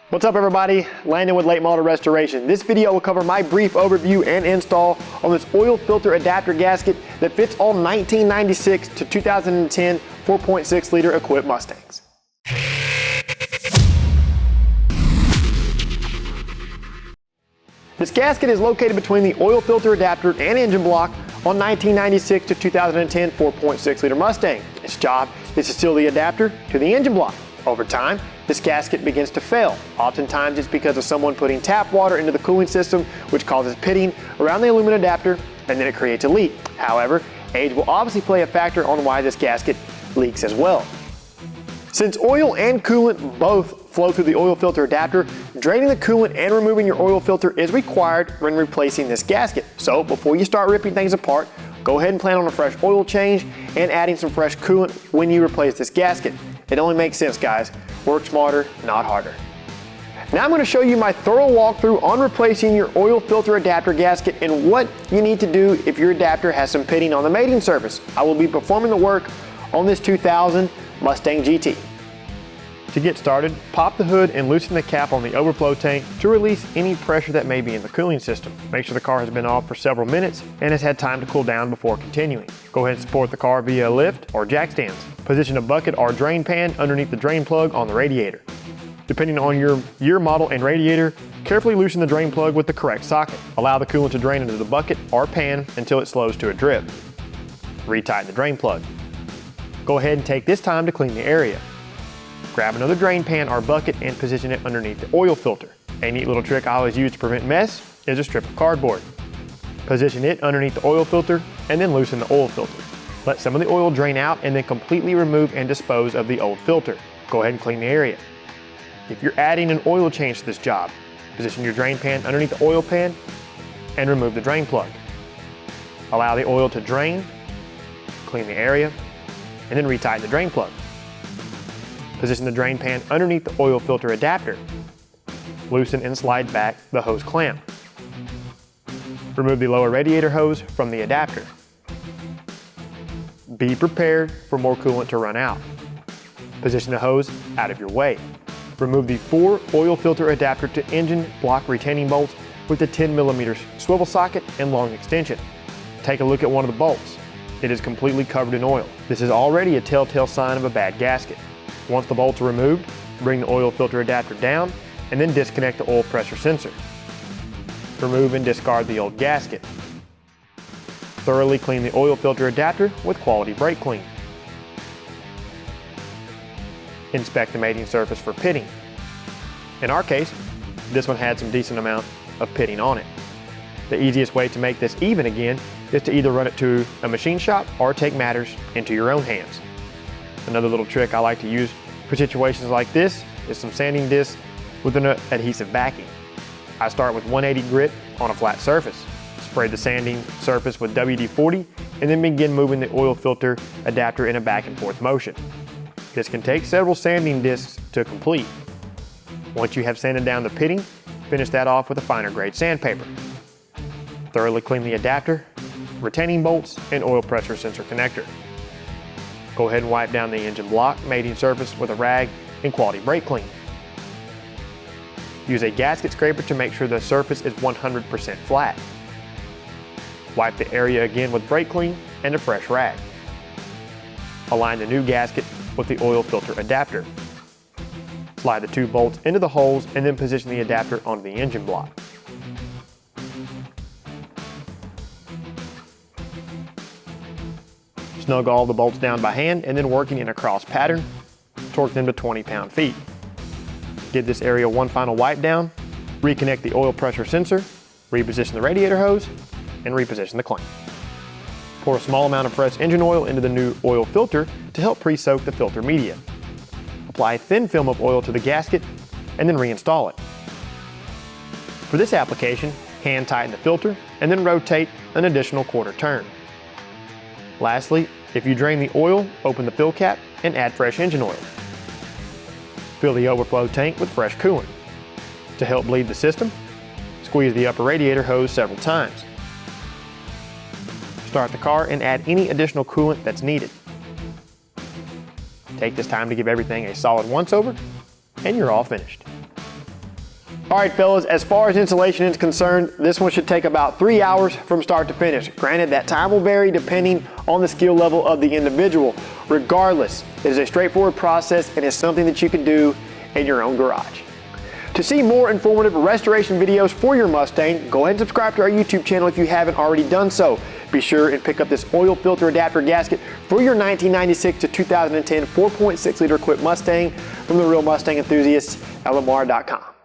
What's up everybody, Landon with Late Model Restoration. This video will cover my brief overview and install on this oil filter adapter gasket that fits all 1996 to 2010 4.6 liter equipped Mustangs. This gasket is located between the oil filter adapter and engine block on 1996 to 2010 4.6 liter Mustang. Its job is to seal the adapter to the engine block. Over time, this gasket begins to fail. Oftentimes it's because of someone putting tap water into the cooling system, which causes pitting around the aluminum adapter, and then it creates a leak. However, age will obviously play a factor on why this gasket leaks as well. Since oil and coolant both flow through the oil filter adapter, draining the coolant and removing your oil filter is required when replacing this gasket. So before you start ripping things apart, go ahead and plan on a fresh oil change and adding some fresh coolant when you replace this gasket. It only makes sense, guys. Work smarter, not harder. Now I'm going to show you my thorough walkthrough on replacing your oil filter adapter gasket and what you need to do if your adapter has some pitting on the mating surface. I will be performing the work on this 2000 Mustang GT. To get started, pop the hood and loosen the cap on the overflow tank to release any pressure that may be in the cooling system. Make sure the car has been off for several minutes and has had time to cool down before continuing. Go ahead and support the car via a lift or jack stands. Position a bucket or drain pan underneath the drain plug on the radiator. Depending on your year model and radiator, carefully loosen the drain plug with the correct socket. Allow the coolant to drain into the bucket or pan until it slows to a drip. Retighten the drain plug. Go ahead and take this time to clean the area. Grab another drain pan or bucket and position it underneath the oil filter. A neat little trick I always use to prevent mess is a strip of cardboard. Position it underneath the oil filter and then loosen the oil filter. Let some of the oil drain out and then completely remove and dispose of the old filter. Go ahead and clean the area. If you're adding an oil change to this job, position your drain pan underneath the oil pan and remove the drain plug. Allow the oil to drain, clean the area, and then retighten the drain plug. Position the drain pan underneath the oil filter adapter. Loosen and slide back the hose clamp. Remove the lower radiator hose from the adapter. Be prepared for more coolant to run out. Position the hose out of your way. Remove the 4 oil filter adapter to engine block retaining bolts with a 10mm swivel socket and long extension. Take a look at one of the bolts. It is completely covered in oil. This is already a telltale sign of a bad gasket. Once the bolts are removed, bring the oil filter adapter down and then disconnect the oil pressure sensor. Remove and discard the old gasket. Thoroughly clean the oil filter adapter with quality brake clean. Inspect the mating surface for pitting. In our case, this one had some decent amount of pitting on it. The easiest way to make this even again is to either run it to a machine shop or take matters into your own hands. Another little trick I like to use for situations like this is some sanding discs with an adhesive backing. I start with 180 grit on a flat surface. Spray the sanding surface with WD-40 and then begin moving the oil filter adapter in a back and forth motion. This can take several sanding discs to complete. Once you have sanded down the pitting, finish that off with a finer grade sandpaper. Thoroughly clean the adapter, retaining bolts, and oil pressure sensor connector. Go ahead and wipe down the engine block mating surface with a rag and quality brake clean. Use a gasket scraper to make sure the surface is 100% flat. Wipe the area again with brake clean and a fresh rag. Align the new gasket with the oil filter adapter. Slide the 2 bolts into the holes and then position the adapter onto the engine block. Snug all the bolts down by hand and then working in a cross pattern, torque them to 20 pound-feet. Give this area one final wipe down, reconnect the oil pressure sensor, reposition the radiator hose, and reposition the clamp. Pour a small amount of fresh engine oil into the new oil filter to help pre-soak the filter media. Apply a thin film of oil to the gasket and then reinstall it. For this application, hand tighten the filter and then rotate an additional quarter turn. Lastly, if you drain the oil, open the fill cap and add fresh engine oil. Fill the overflow tank with fresh coolant. To help bleed the system, squeeze the upper radiator hose several times. Start the car and add any additional coolant that's needed. Take this time to give everything a solid once over, and you're all finished. All right, fellas, as far as installation is concerned, this one should take about 3 hours from start to finish. Granted, that time will vary depending on the skill level of the individual. Regardless, it is a straightforward process and is something that you can do in your own garage. To see more informative restoration videos for your Mustang, go ahead and subscribe to our YouTube channel if you haven't already done so. Be sure and pick up this oil filter adapter gasket for your 1996 to 2010 4.6 liter equipped Mustang from the Real Mustang Enthusiasts at Lamar.com.